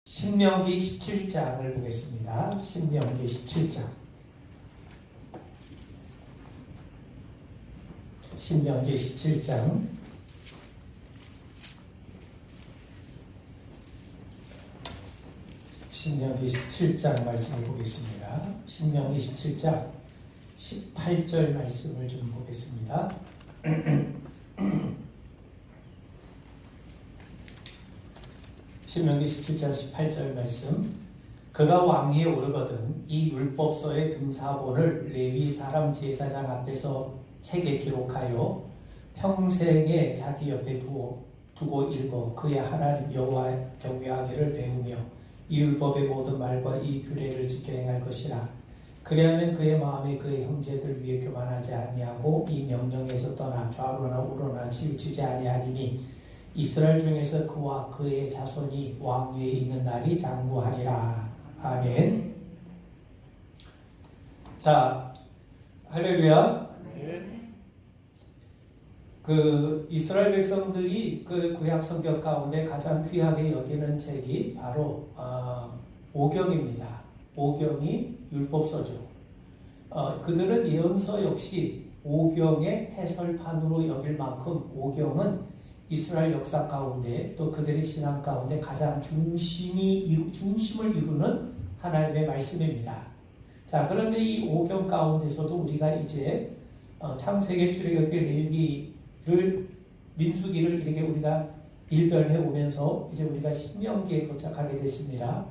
신명기 17장을 보겠습니다. 신명기 17장. 신명기 17장. 신명기 17장 말씀을 보겠습니다. 신명기 17장 18절 말씀을 좀 보겠습니다. 신명기 17장 18절 말씀. 그가 왕위에 오르거든 이 율법서의 등사본을 레위 사람 제사장 앞에서 책에 기록하여 평생에 자기 옆에 두고 읽어 그의 하나님 여호와 경외하기를 배우며 이 율법의 모든 말과 이 규례를 지켜 행할 것이라. 그리하면 그의 마음에 그의 형제들 위에 교만하지 아니하고 이 명령에서 떠나 좌로나 우로나 치우치지 아니하리니 이스라엘 중에서 그와 그의 자손이 왕위에 있는 날이 장구하리라. 아멘. 자, 할렐루야. 그 이스라엘 백성들이 그 구약 성경 가운데 가장 귀하게 여기는 책이 바로 오경입니다. 오경이 율법서죠. 그들은 예언서 역시 오경의 해설판으로 여길 만큼 오경은 이스라엘 역사 가운데 또 그들의 신앙 가운데 가장 중심을 이루는 하나님의 말씀입니다. 자, 그런데 이 오경 가운데서도 우리가 이제 창세기, 출애굽기, 레위기를 민수기를 이렇게 우리가 일별해 오면서 이제 우리가 신명기에 도착하게 됐습니다.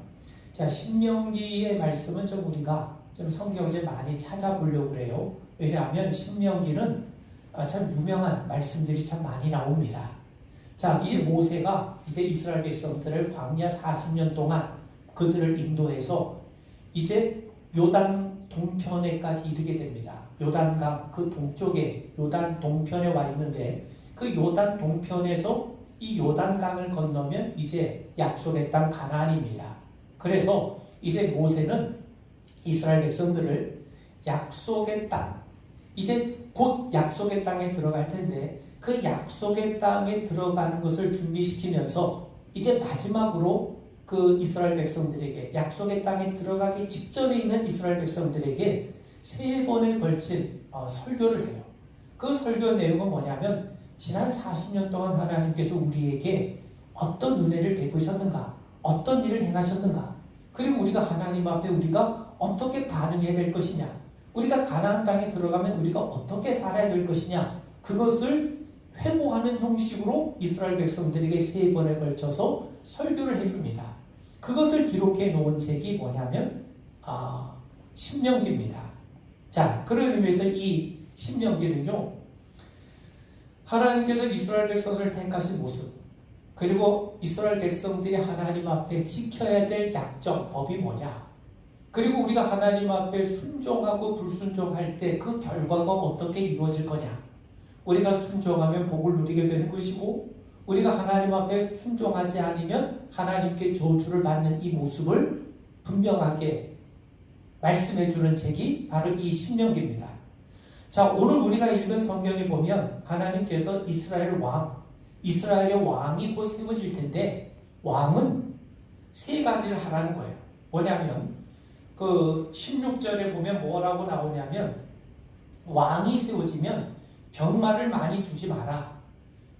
자, 신명기의 말씀은 좀 우리가 좀 성경을 좀 많이 찾아보려고 그래요. 왜냐하면 신명기는 참 유명한 말씀들이 참 많이 나옵니다. 자, 이 모세가 이제 이스라엘 백성들을 광야 40년 동안 그들을 인도해서 이제 요단 동편에까지 이르게 됩니다. 요단강 그 동쪽에 요단 동편에 와 있는데 그 요단 동편에서 이 요단강을 건너면 이제 약속의 땅 가나안입니다. 그래서 이제 모세는 이스라엘 백성들을 약속의 땅, 이제 곧 약속의 땅에 들어갈 텐데 그 약속의 땅에 들어가는 것을 준비시키면서 이제 마지막으로 그 이스라엘 백성들에게 약속의 땅에 들어가기 직전에 있는 이스라엘 백성들에게 3번에 걸친 설교를 해요. 그 설교 내용은 뭐냐면 지난 40년 동안 하나님께서 우리에게 어떤 은혜를 베푸셨는가, 어떤 일을 행하셨는가, 그리고 우리가 하나님 앞에 우리가 어떻게 반응해야 될 것이냐, 우리가 가나안 땅에 들어가면 우리가 어떻게 살아야 될 것이냐, 그것을 회고하는 형식으로 이스라엘 백성들에게 3번에 걸쳐서 설교를 해줍니다. 그것을 기록해 놓은 책이 뭐냐면 신명기입니다. 자, 그런 의미에서 이 신명기는요, 하나님께서 이스라엘 백성들을 택하신 모습, 그리고 이스라엘 백성들이 하나님 앞에 지켜야 될 약정, 법이 뭐냐, 그리고 우리가 하나님 앞에 순종하고 불순종할 때 그 결과가 어떻게 이루어질 거냐, 우리가 순종하면 복을 누리게 되는 것이고 우리가 하나님 앞에 순종하지 않으면 하나님께 저주를 받는 이 모습을 분명하게 말씀해 주는 책이 바로 이 신명기입니다. 자, 오늘 우리가 읽은 성경에 보면 하나님께서 이스라엘의 왕이 곧 세워질 텐데 왕은 3가지를 하라는 거예요. 뭐냐면 그 16절에 보면 뭐라고 나오냐면 왕이 세워지면 병마를 많이 두지 마라.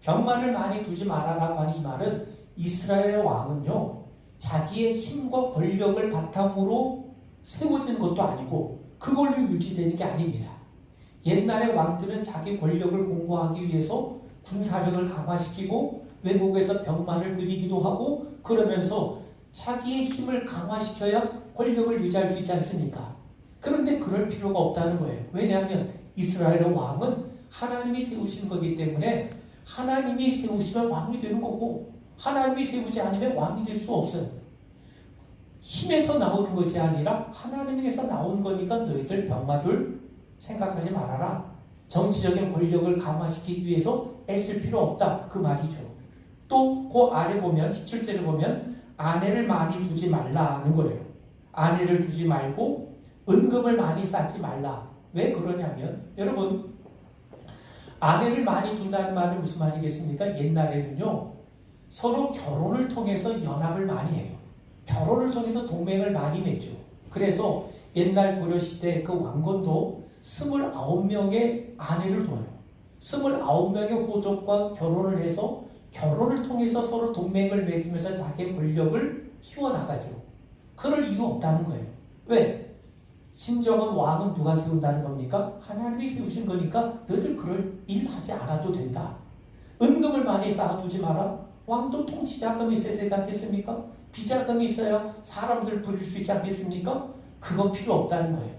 병마를 많이 두지 마라라고 하는 이 말은 이스라엘의 왕은요, 자기의 힘과 권력을 바탕으로 세워지는 것도 아니고 그걸로 유지되는 게 아닙니다. 옛날의 왕들은 자기 권력을 공고하기 위해서 군사력을 강화시키고 외국에서 병마를 들이기도 하고 그러면서 자기의 힘을 강화시켜야 권력을 유지할 수 있지 않습니까? 그런데 그럴 필요가 없다는 거예요. 왜냐하면 이스라엘의 왕은 하나님이 세우신 거기 때문에 하나님이 세우시면 왕이 되는 거고 하나님이 세우지 않으면 왕이 될 수 없어요. 힘에서 나오는 것이 아니라 하나님에게서 나온 거니까 너희들 병마들 생각하지 말아라. 정치적인 권력을 강화시키기 위해서 애쓸 필요 없다. 그 말이죠. 또 그 아래 보면 17절에 보면 아내를 많이 두지 말라는 거예요. 아내를 두지 말고 은금을 많이 쌓지 말라. 왜 그러냐면 여러분, 아내를 많이 둔다는 말은 무슨 말이겠습니까? 옛날에는요, 서로 결혼을 통해서 연합을 많이 해요. 결혼을 통해서 동맹을 많이 맺죠. 그래서 옛날 고려시대 그 왕건도 29명의 아내를 둬요. 29명의 호족과 결혼을 해서 결혼을 통해서 서로 동맹을 맺으면서 자기의 권력을 키워나가죠. 그럴 이유 없다는 거예요. 왜? 진정한 왕은 누가 세운다는 겁니까? 하나님이 세우신 거니까 너희들 그럴 일 하지 않아도 된다. 은금을 많이 쌓아두지 마라. 왕도 통치자금이 있어야 되지 않겠습니까? 비자금이 있어야 사람들 부릴 수 있지 않겠습니까? 그거 필요 없다는 거예요.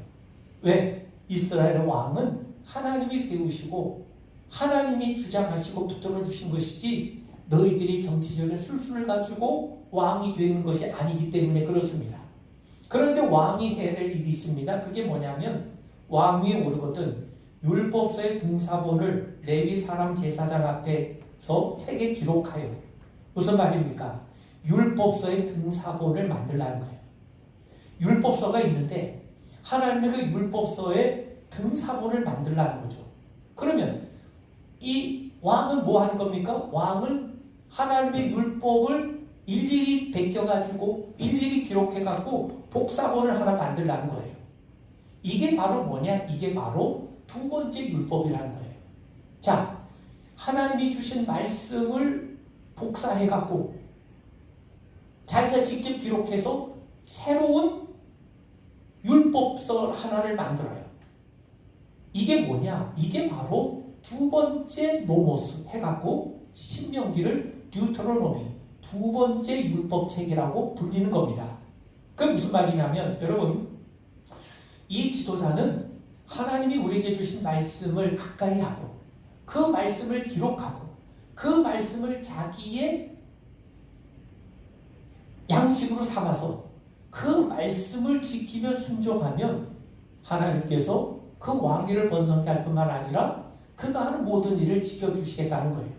왜? 이스라엘의 왕은 하나님이 세우시고 하나님이 주장하시고 붙들어 주신 것이지 너희들이 정치적인 술수를 가지고 왕이 되는 것이 아니기 때문에 그렇습니다. 그런데 왕이 해야 될 일이 있습니다. 그게 뭐냐면 왕 위에 오르거든 율법서의 등사본을 레위 사람 제사장 앞에서 책에 기록하여. 무슨 말입니까? 율법서의 등사본을 만들라는 거예요. 율법서가 있는데 하나님의 그 율법서의 등사본을 만들라는 거죠. 그러면 이 왕은 뭐 하는 겁니까? 왕은 하나님의 율법을 일일이 베껴가지고 일일이 기록해갖고 복사본을 하나 만들라는 거예요. 이게 바로 뭐냐? 이게 바로 두 번째 율법이라는 거예요. 자, 하나님이 주신 말씀을 복사해갖고 자기가 직접 기록해서 새로운 율법서 하나를 만들어요. 이게 뭐냐? 이게 바로 두 번째 노모스 해갖고 신명기를 듀테로노미 두 번째 율법책이라고 불리는 겁니다. 그게 무슨 말이냐면 여러분 이 지도자는 하나님이 우리에게 주신 말씀을 가까이 하고 그 말씀을 기록하고 그 말씀을 자기의 양식으로 삼아서 그 말씀을 지키며 순종하면 하나님께서 그 왕위를 번성케 할 뿐만 아니라 그가 하는 모든 일을 지켜주시겠다는 거예요.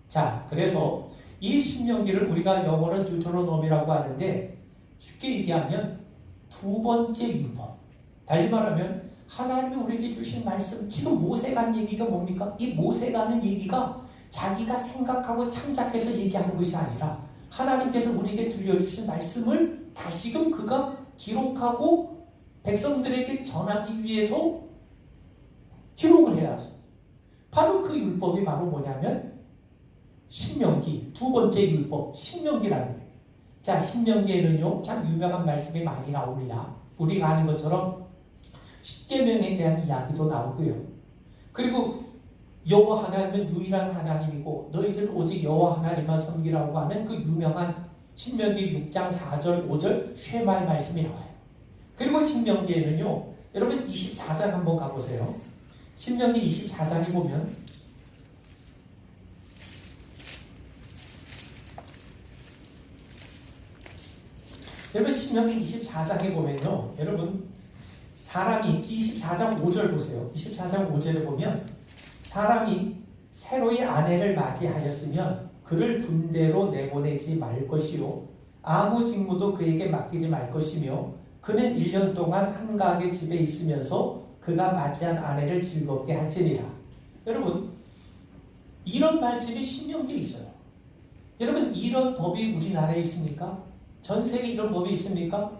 자, 그래서 이 신명기를 우리가 영어는 듀테로노미라고 하는데 쉽게 얘기하면 두 번째 율법. 달리 말하면 하나님이 우리에게 주신 말씀, 지금 모세가 한 얘기가 뭡니까? 이 모세가 하는 얘기가 자기가 생각하고 창작해서 얘기하는 것이 아니라 하나님께서 우리에게 들려주신 말씀을 다시금 그가 기록하고 백성들에게 전하기 위해서 기록을 해야 하죠. 바로 그 율법이 바로 뭐냐면 신명기, 두 번째 율법, 신명기라는 거예요. 자, 신명기에는요, 참 유명한 말씀이 많이 나옵니다. 우리가 아는 것처럼 십계명에 대한 이야기도 나오고요. 그리고 여호와 하나님은 유일한 하나님이고 너희들 오직 여호와 하나님만 섬기라고 하는 그 유명한 신명기 6장 4절 5절 쉐마의 말씀이 나와요. 그리고 신명기에는요, 여러분 24장 한번 가보세요. 신명기 24장에 보면 여러분 신명기 24장에 보면요, 여러분 사람이 24장 5절 보세요. 24장 5절에 보면 사람이 새로이 아내를 맞이하였으면 그를 군대로 내보내지 말 것이요 아무 직무도 그에게 맡기지 말 것이며 그는 1년 동안 한가하게 집에 있으면서 그가 맞이한 아내를 즐겁게 할지니라. 여러분 이런 말씀이 신명기에 있어요. 여러분 이런 법이 우리나라에 있습니까? 전 세계에 이런 법이 있습니까?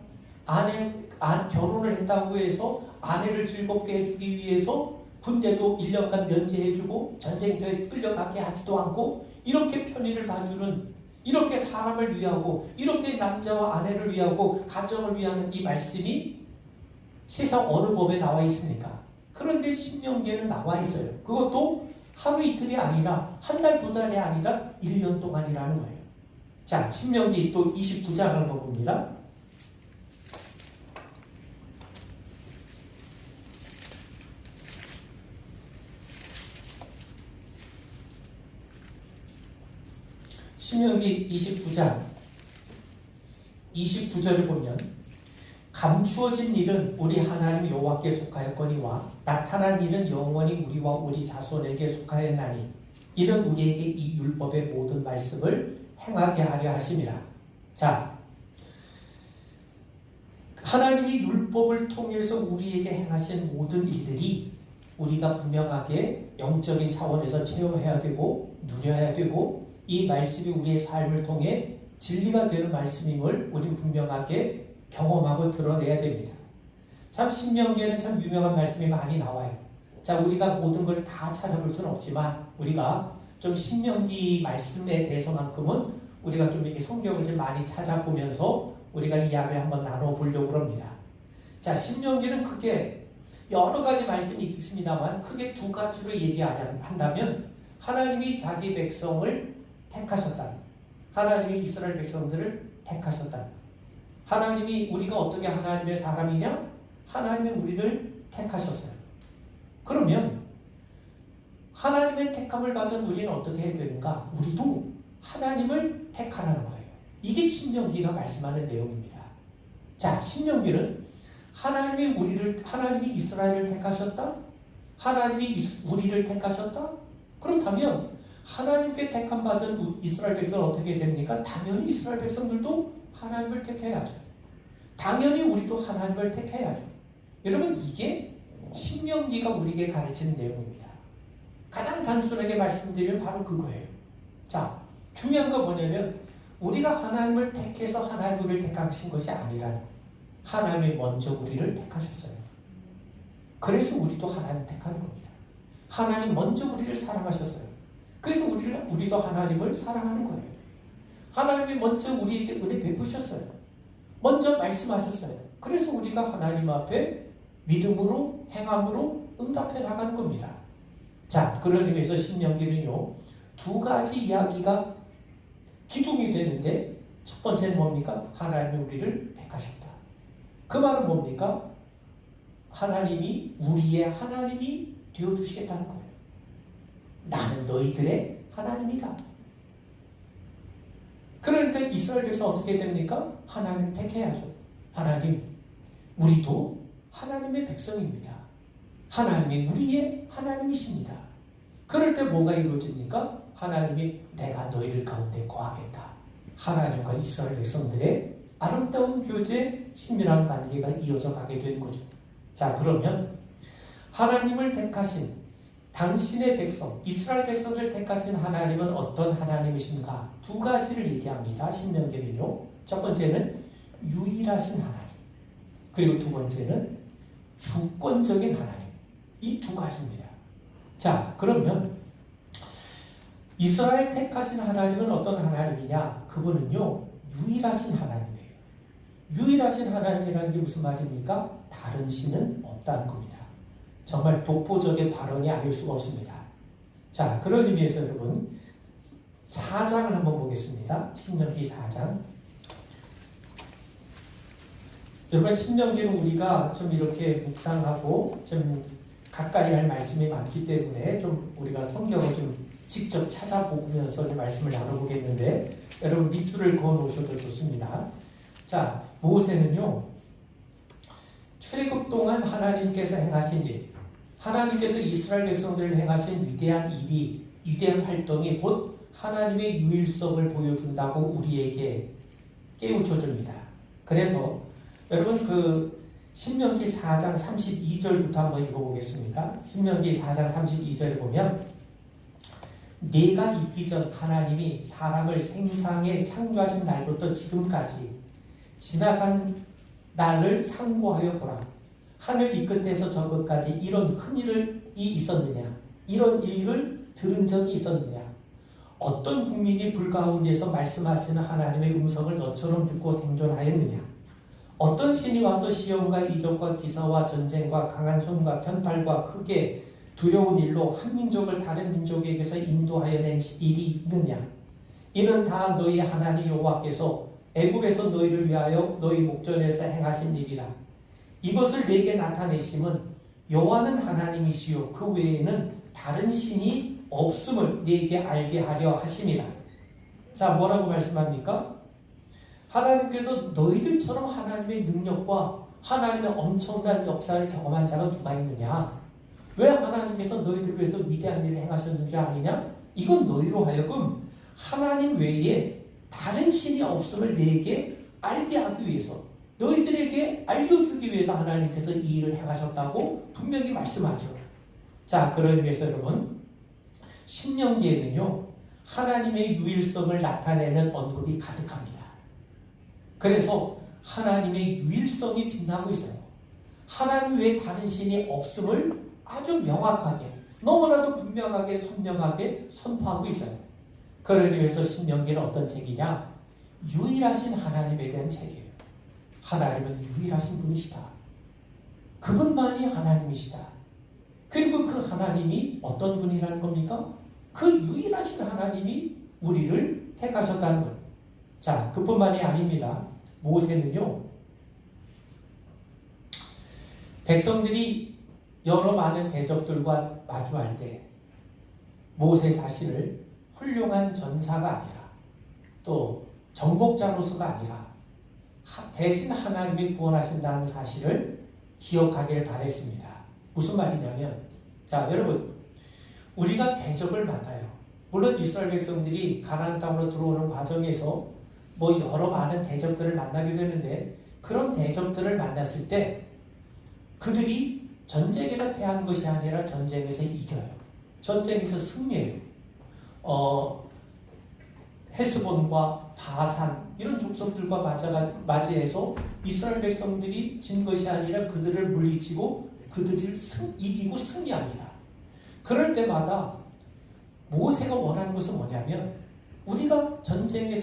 결혼을 했다고 해서 아내를 즐겁게 해주기 위해서 군대도 1년간 면제해주고 전쟁터에 끌려가게 하지도 않고 이렇게 편의를 봐주는, 이렇게 사람을 위하고 이렇게 남자와 아내를 위하고 가정을 위하는 이 말씀이 세상 어느 법에 나와 있습니까? 그런데 신명기에는 나와 있어요. 그것도 하루 이틀이 아니라 한 달 두 달이 아니라 1년 동안이라는 거예요. 자, 신명기 또 29장을 한번 봅니다. 신명기 29장 29절을 보면 감추어진 일은 우리 하나님 여호와께 속하였거니와 나타난 일은 영원히 우리와 우리 자손에게 속하였나니 이는 우리에게 이 율법의 모든 말씀을 행하게 하려 하심이라. 자, 하나님이 율법을 통해서 우리에게 행하신 모든 일들이 우리가 분명하게 영적인 차원에서 체험해야 되고 누려야 되고 이 말씀이 우리의 삶을 통해 진리가 되는 말씀임을 우린 분명하게 경험하고 드러내야 됩니다. 참 신명기에는 참 유명한 말씀이 많이 나와요. 자, 우리가 모든 걸 다 찾아볼 수는 없지만 우리가 좀 신명기 말씀에 대해서만큼은 우리가 좀 이렇게 성경을 좀 많이 찾아보면서 우리가 이야기를 한번 나눠보려고 합니다. 자, 신명기는 크게 여러 가지 말씀이 있습니다만 크게 두 가지로 얘기한다면 하나님이 자기 백성을 택하셨다는 것, 하나님이 이스라엘 백성들을 택하셨다는 것. 하나님이 우리가 어떻게 하나님의 사람이냐? 하나님이 우리를 택하셨어요. 그러면 하나님의 택함을 받은 우리는 어떻게 해야 되는가? 우리도 하나님을 택하라는 거예요. 이게 신명기가 말씀하는 내용입니다. 자, 신명기는 하나님이 이스라엘을 택하셨다? 하나님이 우리를 택하셨다? 그렇다면 하나님께 택함 받은 이스라엘 백성은 어떻게 됩니까? 당연히 이스라엘 백성들도 하나님을 택해야죠. 당연히 우리도 하나님을 택해야죠. 여러분, 이게 신명기가 우리에게 가르치는 내용입니다. 가장 단순하게 말씀드리면 바로 그거예요. 자, 중요한 건 뭐냐면 우리가 하나님을 택해서 하나님을 우리를 택하신 것이 아니라 하나님이 먼저 우리를 택하셨어요. 그래서 우리도 하나님을 택하는 겁니다. 하나님 먼저 우리를 사랑하셨어요. 그래서 우리도 하나님을 사랑하는 거예요. 하나님이 먼저 우리에게 은혜 베푸셨어요. 먼저 말씀하셨어요. 그래서 우리가 하나님 앞에 믿음으로 행함으로 응답해 나가는 겁니다. 자, 그런 의미에서 신명기는요, 두 가지 이야기가 기둥이 되는데 첫 번째는 뭡니까? 하나님이 우리를 택하셨다. 그 말은 뭡니까? 하나님이 우리의 하나님이 되어주시겠다는 거예요. 나는 너희들의 하나님이다. 그러니까 이스라엘 백성 어떻게 됩니까? 하나님 택해야죠. 하나님, 우리도 하나님의 백성입니다. 하나님이 우리의 하나님이십니다. 그럴 때 뭐가 이루어집니까? 하나님이 내가 너희들 가운데 거하겠다. 하나님과 이스라엘 백성들의 아름다운 교제, 친밀한 관계가 이어져 가게 된 거죠. 자, 그러면 하나님을 택하신 당신의 백성, 이스라엘 백성을 택하신 하나님은 어떤 하나님이신가? 두 가지를 얘기합니다. 신명기는요. 첫 번째는 유일하신 하나님, 그리고 두 번째는 주권적인 하나님. 이 두 가지입니다. 자, 그러면 이스라엘 택하신 하나님은 어떤 하나님이냐? 그분은요, 유일하신 하나님이에요. 유일하신 하나님이라는 게 무슨 말입니까? 다른 신은 없다는 겁니다. 정말 독보적인 발언이 아닐 수가 없습니다. 자, 그런 의미에서 여러분 4장을 한번 보겠습니다. 신명기 4장. 여러분, 신명기는 우리가 좀 이렇게 묵상하고 좀 가까이 할 말씀이 많기 때문에 좀 우리가 성경을 좀 직접 찾아보면서 말씀을 나눠보겠는데, 여러분 밑줄을 그어 놓으셔도 좋습니다. 자, 모세는요, 출애굽 동안 하나님께서 행하신 일, 하나님께서 이스라엘 백성들을 행하신 위대한 일이, 위대한 활동이 곧 하나님의 유일성을 보여준다고 우리에게 깨우쳐 줍니다. 그래서 여러분 그 신명기 4장 32절부터 한번 읽어보겠습니다. 신명기 4장 32절에 보면 내가 있기 전 하나님이 사람을 생상에 창조하신 날부터 지금까지 지나간 날을 상고하여 보라. 하늘 이 끝에서 저 끝까지 이런 큰 일이 있었느냐? 이런 일을 들은 적이 있었느냐? 어떤 국민이 불 가운데서 말씀하시는 하나님의 음성을 너처럼 듣고 생존하였느냐? 어떤 신이 와서 시험과 이적과 기사와 전쟁과 강한 손과 편팔과 크게 두려운 일로 한 민족을 다른 민족에게서 인도하여 낸 일이 있느냐? 이는 다 너희 하나님 여호와께서 애굽에서 너희를 위하여 너희 목전에서 행하신 일이라. 이것을 내게 나타내심은 여호와는 하나님이시요 그 외에는 다른 신이 없음을 내게 알게 하려 하심이라. 자, 뭐라고 말씀합니까? 하나님께서 너희들처럼 하나님의 능력과 하나님의 엄청난 역사를 경험한 자가 누가 있느냐? 왜 하나님께서 너희들 위해서 위대한 일을 행하셨는 줄 아느냐? 이건 너희로 하여금 하나님 외에 다른 신이 없음을 내게 알게 하기 위해서, 너희들에게 알려주기 위해서 하나님께서 이 일을 행하셨다고 분명히 말씀하죠. 자, 그런 의미에서 여러분, 신명기에는요, 하나님의 유일성을 나타내는 언급이 가득합니다. 그래서 하나님의 유일성이 빛나고 있어요. 하나님 외에 다른 신이 없음을 아주 명확하게, 너무나도 분명하게, 선명하게 선포하고 있어요. 그러기 위해서 신명기는 어떤 책이냐? 유일하신 하나님에 대한 책이에요. 하나님은 유일하신 분이시다. 그분만이 하나님이시다. 그리고 그 하나님이 어떤 분이라는 겁니까? 그 유일하신 하나님이 우리를 택하셨다는 것. 자, 그뿐만이 아닙니다. 모세는요, 백성들이 여러 많은 대적들과 마주할 때 모세 자신을 훌륭한 전사가 아니라 또 정복자로서가 아니라 대신 하나님이 구원하신다는 사실을 기억하길 바랬습니다. 무슨 말이냐면, 자, 여러분, 우리가 대적을 만나요. 물론 이스라엘 백성들이 가나안 땅으로 들어오는 과정에서 뭐 여러 많은 대적들을 만나게 되는데, 그런 대적들을 만났을 때 그들이 전쟁에서 패한 것이 아니라 전쟁에서 이겨요. 전쟁에서 승리해요. 헤스본과 바산 이런 족속들과 맞이해서 이스라엘 백성들이 진 것이 아니라 그들을 물리치고 그들을 이기고 승리합니다. 그럴 때마다 모세가 원하는 것은 뭐냐면, 우리가 전쟁을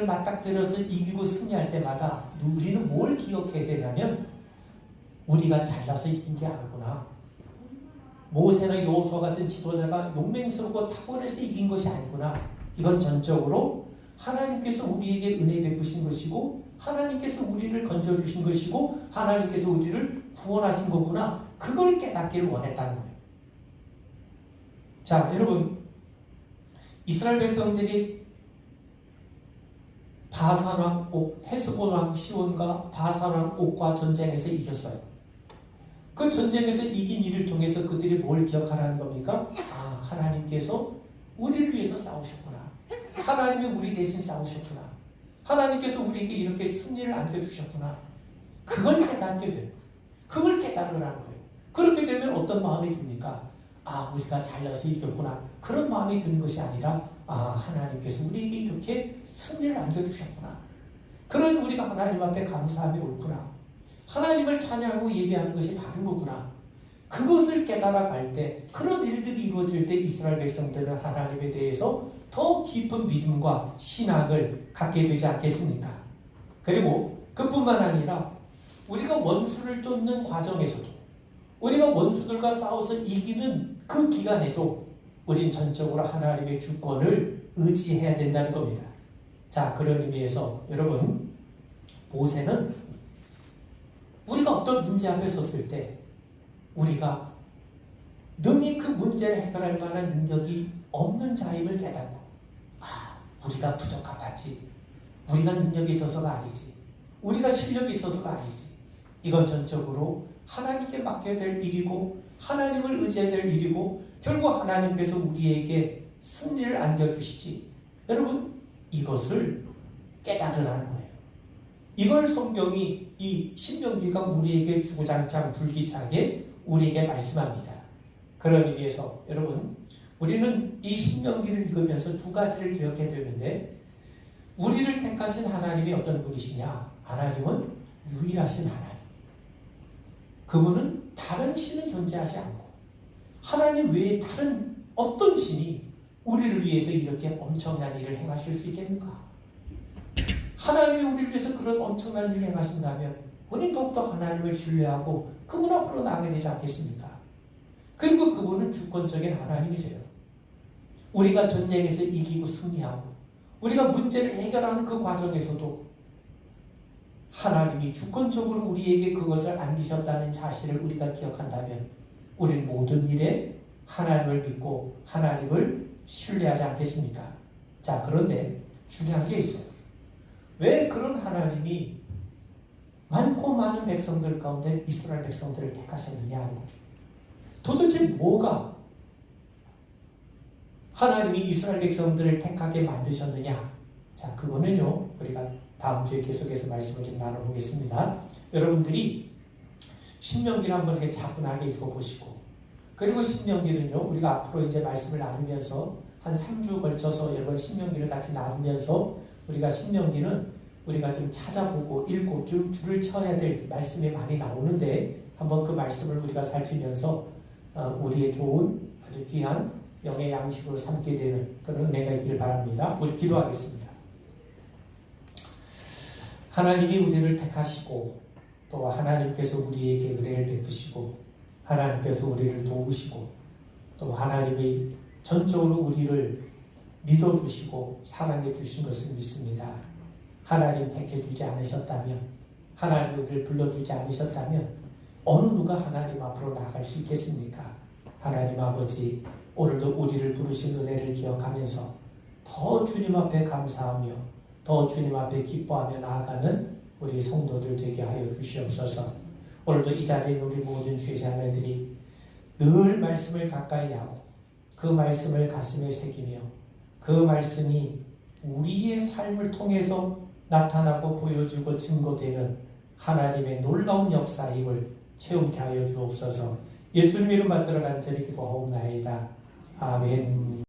맞닥뜨려서 이기고 승리할 때마다 우리는 뭘 기억해야 되냐면, 우리가 잘나서 이긴 게 아니구나. 모세나 여호수아 같은 지도자가 용맹스럽고 탁월해서 이긴 것이 아니구나. 이건 전적으로 하나님께서 우리에게 은혜 베푸신 것이고, 하나님께서 우리를 건져주신 것이고, 하나님께서 우리를 구원하신 거구나. 그걸 깨닫기를 원했다는 거예요. 자, 여러분, 이스라엘 백성들이 바산왕 옥, 헤스본왕 시온과 바산왕 옥과 전쟁에서 이겼어요. 그 전쟁에서 이긴 일을 통해서 그들이 뭘 기억하라는 겁니까? 아, 하나님께서 우리를 위해서 싸우셨구나. 하나님이 우리 대신 싸우셨구나. 하나님께서 우리에게 이렇게 승리를 안겨주셨구나. 그걸 깨닫게 돼요. 그걸 깨달으라는 거예요. 그렇게 되면 어떤 마음이 듭니까? 아, 우리가 잘나서 이겼구나. 그런 마음이 드는 것이 아니라, 아, 하나님께서 우리에게 이렇게 승리를 안겨주셨구나. 그런 우리가 하나님 앞에 감사함이 옳구나. 하나님을 찬양하고 예배하는 것이 바른 거구나. 그것을 깨달아갈 때, 그런 일들이 이루어질 때 이스라엘 백성들은 하나님에 대해서 더 깊은 믿음과 신앙을 갖게 되지 않겠습니까? 그리고 그뿐만 아니라 우리가 원수를 쫓는 과정에서도, 우리가 원수들과 싸워서 이기는 그 기간에도 우린 전적으로 하나님의 주권을 의지해야 된다는 겁니다. 자, 그런 의미에서 여러분, 모세는 우리가 어떤 문제 앞에 섰을 때 우리가 능히 그 문제를 해결할 만한 능력이 없는 자임을 깨닫고, 아, 우리가 부적합하지, 우리가 능력이 있어서가 아니지, 우리가 실력이 있어서가 아니지, 이건 전적으로 하나님께 맡겨야 될 일이고 하나님을 의지해야 될 일이고 결국 하나님께서 우리에게 승리를 안겨주시지. 여러분, 이것을 깨달으라는 거예요. 이걸 성경이, 이 신명기가 우리에게 주구장창 불기차게 우리에게 말씀합니다. 그런 의미에서 여러분, 우리는 이 신명기를 읽으면서 두 가지를 기억해야 되는데, 우리를 택하신 하나님이 어떤 분이시냐? 하나님은 유일하신 하나님. 그분은 다른 신은 존재하지 않고, 하나님 외에 다른 어떤 신이 우리를 위해서 이렇게 엄청난 일을 행하실 수 있겠는가? 하나님이 우리를 위해서 그런 엄청난 일을 행하신다면 우리는 더욱더 하나님을 신뢰하고 그분 앞으로 나가게 되지 않겠습니까? 그리고 그분은 주권적인 하나님이세요. 우리가 전쟁에서 이기고 승리하고 우리가 문제를 해결하는 그 과정에서도 하나님이 주권적으로 우리에게 그것을 안기셨다는 사실을 우리가 기억한다면 우리는 모든 일에 하나님을 믿고 하나님을 신뢰하지 않겠습니까? 자, 그런데 중요한 게 있어요. 왜 그런 하나님이 많고 많은 백성들 가운데 이스라엘 백성들을 택하셨느냐 하는 거죠. 도대체 뭐가 하나님이 이스라엘 백성들을 택하게 만드셨느냐? 자, 그거는요, 우리가 다음 주에 계속해서 말씀을 좀 나눠보겠습니다. 여러분들이 신명기를 한번 이렇게 차분하게 읽어보시고, 그리고 신명기는요, 우리가 앞으로 이제 말씀을 나누면서 한 3주 걸쳐서 여러 번 신명기를 같이 나누면서 우리가 신명기는 우리가 좀 찾아보고 읽고 줄을 쳐야 될 말씀이 많이 나오는데 한번 그 말씀을 우리가 살피면서 우리의 좋은 아주 귀한 영의 양식으로 삼게 되는 그런 은혜가 있길 바랍니다. 우리 기도하겠습니다. 하나님이 우리를 택하시고 또 하나님께서 우리에게 은혜를 베푸시고 하나님께서 우리를 도우시고 또 하나님이 전적으로 우리를 믿어주시고 사랑해 주신 것을 믿습니다. 하나님 택해주지 않으셨다면 하나님 우리를 불러주지 않으셨다면 어느 누가 하나님 앞으로 나아갈 수 있겠습니까? 하나님 아버지 오늘도 우리를 부르신 은혜를 기억하면서 더 주님 앞에 감사하며 더 주님 앞에 기뻐하며 나아가는 우리 성도들 되게 하여 주시옵소서. 오늘도 이 자리에 우리 모든 제자매들이 늘 말씀을 가까이 하고 그 말씀을 가슴에 새기며 그 말씀이 우리의 삶을 통해서 나타나고 보여주고 증거되는 하나님의 놀라운 역사임을 체험케 하여 주옵소서. 예수님 이름 받들어 간절히 기도하옵나이다. 아멘.